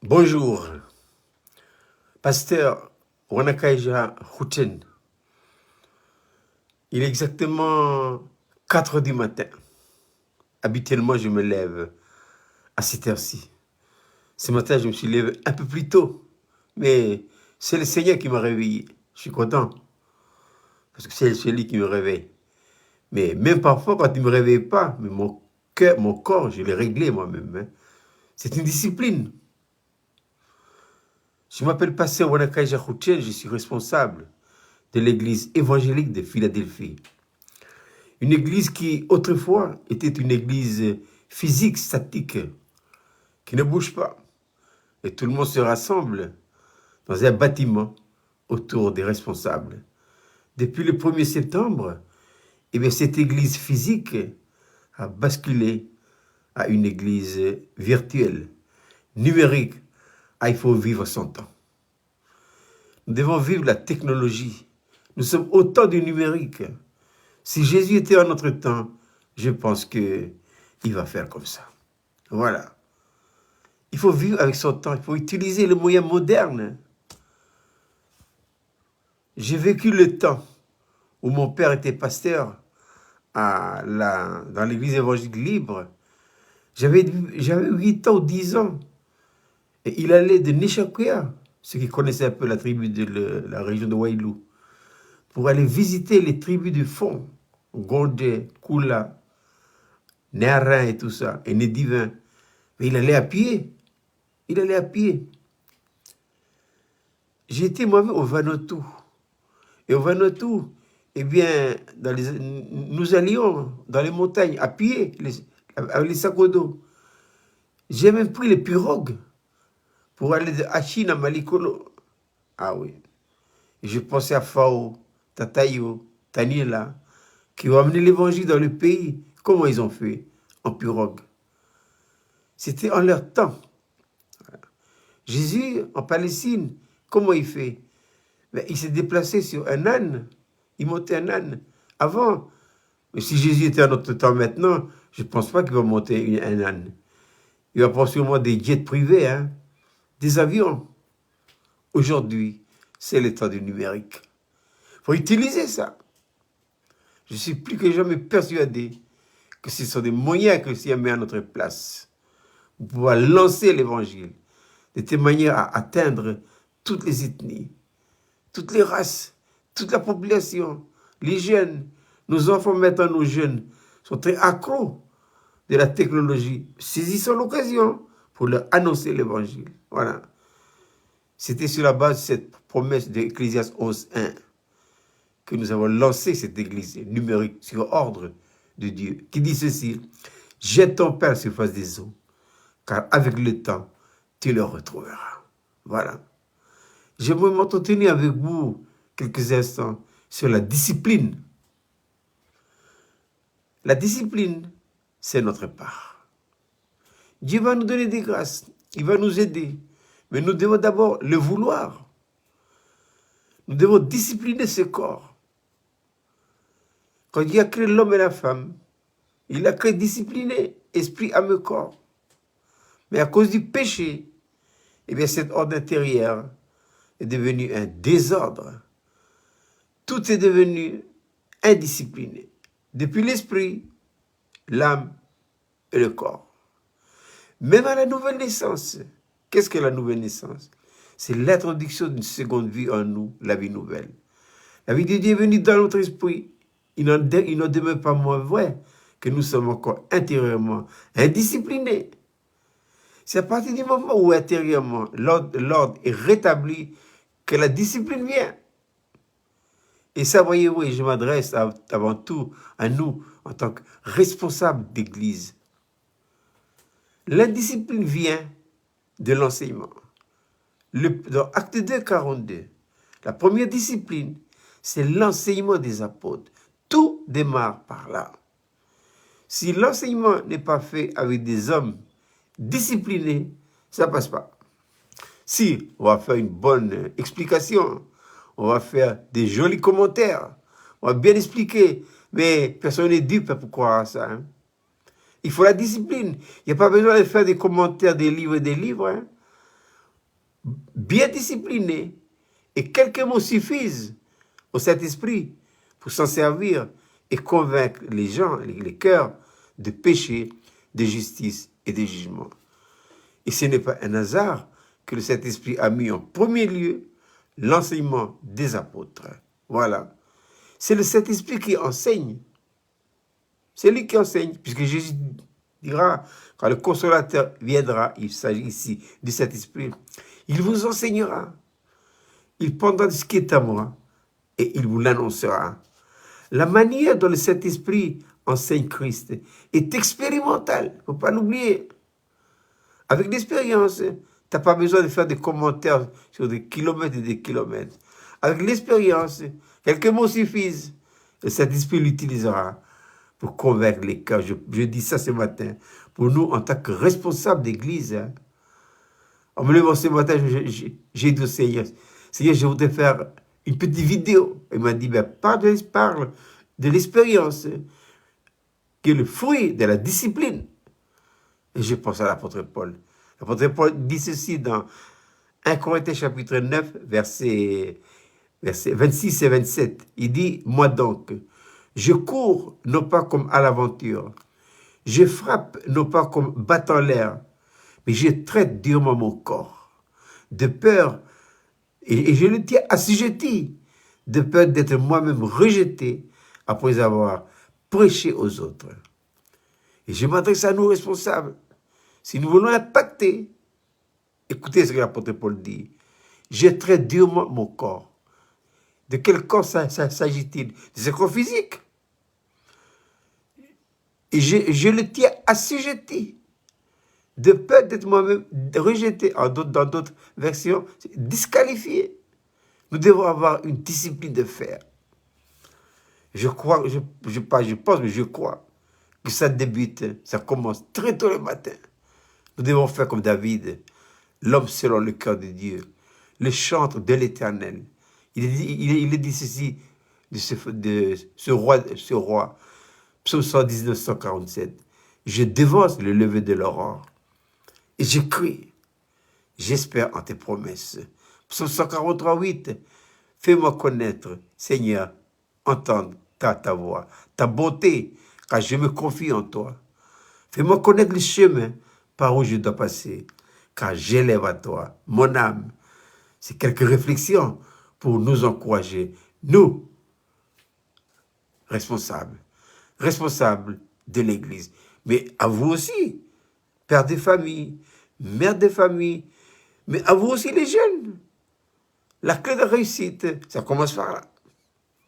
Bonjour, pasteur Wanakaija Houten. Il est exactement 4 heures du matin. Habituellement, je me lève à cette heure-ci. Ce matin, je me suis levé un peu plus tôt, mais c'est le Seigneur qui m'a réveillé. Je suis content, parce que c'est lui qui me réveille. Mais même parfois, quand il ne me réveille pas, mais mon cœur, mon corps, je l'ai réglé moi-même. Hein. C'est une discipline. Je m'appelle pasteur Wanakaija Houten, je suis responsable de l'église évangélique de Philadelphie. Une église qui, autrefois, était une église physique, statique, qui ne bouge pas. Et tout le monde se rassemble dans un bâtiment autour des responsables. Depuis le 1er septembre, eh bien, cette église physique a basculé à une église virtuelle, numérique. Ah, il faut vivre son temps. Nous devons vivre la technologie. Nous sommes au temps du numérique. Si Jésus était en notre temps, je pense qu'il va faire comme ça. Voilà. Il faut vivre avec son temps, il faut utiliser les moyens modernes. J'ai vécu le temps où mon père était pasteur dans l'église évangélique libre. J'avais 8 ans ou 10 ans. Et il allait de Nishakuya, ceux qui connaissaient un peu la tribu de la région de Wailou, pour aller visiter les tribus du fond, Gondé, Kula, Néarin et tout ça, et Nédivin. Mais il allait à pied. Il allait à pied. J'étais moi-même au Vanuatu. Et au Vanuatu, eh bien, nous allions dans les montagnes à pied, avec les sacs d'eau. J'ai même pris les pirogues pour aller de Achine à Malikolo. Ah oui. Et je pensais à Fao, Tatayo, Taniela, qui ont amené l'évangile dans le pays. Comment ils ont fait? En pirogue. C'était en leur temps. Jésus, en Palestine, comment il fait? Mais il s'est déplacé sur un âne. Il montait un âne. Avant, mais si Jésus était à notre temps maintenant, je ne pense pas qu'il va monter un âne. Il va prendre sûrement des jets privés, hein, des avions. Aujourd'hui, c'est le temps du numérique. Il faut utiliser ça. Je suis plus que jamais persuadé que ce sont des moyens que le Seigneur met à notre place pour pouvoir lancer l'évangile de telle manière à atteindre toutes les ethnies, toutes les races, toute la population, les jeunes, nos enfants maintenant, nos jeunes, sont très accros de la technologie. Saisissons l'occasion pour leur annoncer l'évangile. Voilà. C'était sur la base de cette promesse d'Ecclésiaste 11.1 que nous avons lancé cette église numérique sur ordre de Dieu, qui dit ceci: jette ton pain sur la surface des eaux, car avec le temps, tu le retrouveras. Voilà. J'aimerais m'entretenir avec vous quelques instants sur la discipline. La discipline, c'est notre part. Dieu va nous donner des grâces, il va nous aider, mais nous devons d'abord le vouloir. Nous devons discipliner ce corps. Quand Dieu a créé l'homme et la femme, il a créé discipliné, esprit, âme, corps. Mais à cause du péché, eh bien cet ordre intérieur est devenu un désordre. Tout est devenu indiscipliné. Depuis l'esprit, l'âme et le corps. Même à la nouvelle naissance. Qu'est-ce que la nouvelle naissance? C'est l'introduction d'une seconde vie en nous, la vie nouvelle. La vie de Dieu est venue dans notre esprit. Il n'en demeure pas moins vrai que nous sommes encore intérieurement indisciplinés. C'est à partir du moment où intérieurement l'ordre est rétabli que la discipline vient. Et ça, voyez-vous, et je m'adresse avant tout à nous en tant que responsables d'église. L'indiscipline vient de l'enseignement. Dans Acte 2, 42, la première discipline, c'est l'enseignement des apôtres. Tout démarre par là. Si l'enseignement n'est pas fait avec des hommes disciplinés, ça ne passe pas. Si on va faire une bonne explication, on va faire des jolis commentaires, on va bien expliquer, mais personne n'est dupe pour croire à ça. Hein. Il faut la discipline. Il n'y a pas besoin de faire des commentaires des livres et des livres. Hein. bien discipliné, et quelques mots suffisent au Saint-Esprit pour s'en servir et convaincre les gens, les cœurs, de péché, de justice et de jugement. Et ce n'est pas un hasard que le Saint-Esprit a mis en premier lieu l'enseignement des apôtres. Voilà. C'est le Saint-Esprit qui enseigne. C'est lui qui enseigne, puisque Jésus dira, quand le Consolateur viendra, il s'agit ici du Saint-Esprit, il vous enseignera. Il prendra ce qui est à moi et il vous l'annoncera. La manière dont le Saint-Esprit enseigne Christ est expérimentale. Il ne faut pas l'oublier. Avec l'expérience, tu n'as pas besoin de faire des commentaires sur des kilomètres et des kilomètres. Avec l'expérience, quelques mots suffisent. Le Saint-Esprit l'utilisera pour convaincre les cœurs. Je dis ça ce matin. Pour nous, en tant que responsables d'église, hein. En me levant ce matin, j'ai dit au Seigneur, Seigneur, je voudrais faire une petite vidéo. Il m'a dit, ben, parle de l'expérience, qui est le fruit de la discipline. Et je pense à l'apôtre Paul. L'apôtre Paul dit ceci dans 1 Corinthiens chapitre 9, versets 26 et 27. Il dit, moi donc, je cours non pas comme à l'aventure, je frappe non pas comme battant l'air, mais je traite durement mon corps, de peur, et je le tiens assujetti, de peur d'être moi-même rejeté après avoir prêché aux autres. Et je m'adresse à nous responsables. Si nous voulons impacter, écoutez ce que l'apôtre Paul dit, je traite durement mon corps. De quel corps s'agit-il? De ce corps physique. Et je le tiens assujetti, de peur d'être moi-même rejeté, dans d'autres versions, disqualifié. Nous devons avoir une discipline de fer. Je crois, je pense, mais je crois que ça débute, ça commence très tôt le matin. Nous devons faire comme David, l'homme selon le cœur de Dieu, le chantre de l'Éternel. Il est dit ceci de ce roi, Psaume 119, 147. Je devance le lever de l'aurore et je crie, j'espère en tes promesses. Psaume 143, 8. Fais-moi connaître, Seigneur, entendre ta voix, ta bonté, car je me confie en toi. Fais-moi connaître le chemin par où je dois passer, car j'élève à toi mon âme. C'est quelques réflexions pour nous encourager, nous, responsables de l'Église, mais à vous aussi, père de famille, mère de famille, mais à vous aussi les jeunes. La clé de réussite, ça commence par là.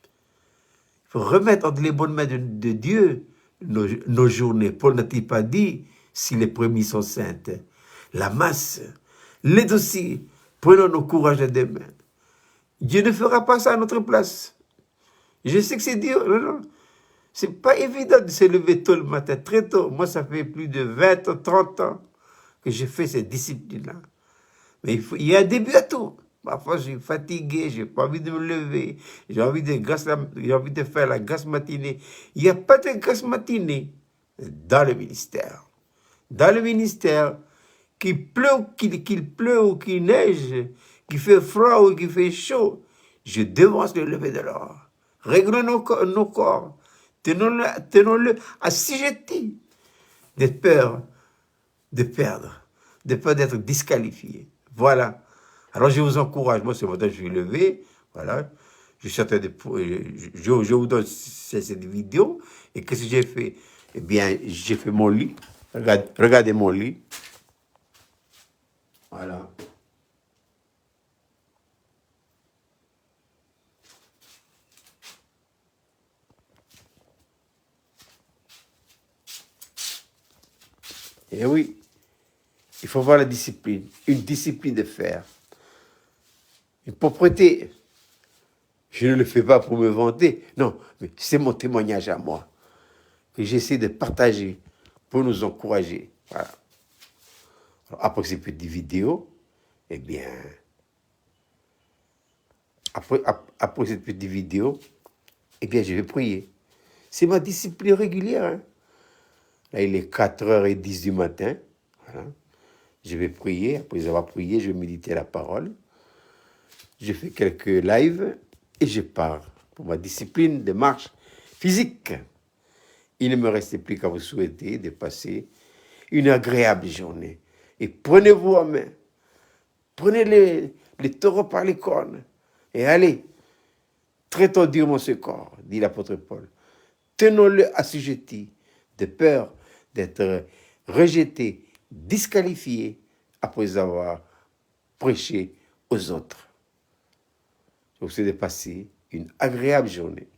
Il faut remettre entre les bonnes mains de Dieu nos journées. Paul n'a-t-il pas dit, si les prémices sont saintes, la masse, l'aide aussi, prenons nos courages de demain. Dieu ne fera pas ça à notre place. Je sais que c'est dur, non. C'est pas évident de se lever tôt le matin, très tôt. Moi, ça fait plus de 20 30 ans que je fais cette discipline-là. Mais il y a un début à tout. Parfois, je suis fatigué, je n'ai pas envie de me lever, j'ai envie de faire la grasse matinée. Il n'y a pas de grasse matinée dans le ministère. Dans le ministère, qu'il pleut ou qu'il neige, qu'il fait froid ou qu'il fait chaud, je devance le lever de l'aurore. Réglons nos corps, tenons-le assujettis de peur de perdre, de peur d'être disqualifié. Voilà. Alors je vous encourage, moi ce matin je suis levé, voilà, je vous donne cette vidéo, et qu'est-ce que j'ai fait? Eh bien, j'ai fait mon lit, regardez mon lit, voilà. Et oui, il faut voir la discipline, une discipline de fer, une propreté. Je ne le fais pas pour me vanter, non, mais c'est mon témoignage à moi, que j'essaie de partager pour nous encourager. Voilà. Alors, après ces petites vidéos, eh bien, après cette petite vidéo, eh bien, je vais prier. C'est ma discipline régulière. Hein. Là, il est 4h10 du matin. Voilà. Je vais prier. Après avoir prié, je vais méditer la parole. Je fais quelques lives et je pars pour ma discipline de marche physique. Il ne me reste plus qu'à vous souhaiter de passer une agréable journée. Et prenez-vous en main. Prenez les taureaux par les cornes. Et allez, traitons durement ce corps, dit l'apôtre Paul. Tenons-le assujetti, de peur d'être rejeté, disqualifié, après avoir prêché aux autres. Je vous souhaite de passer une agréable journée.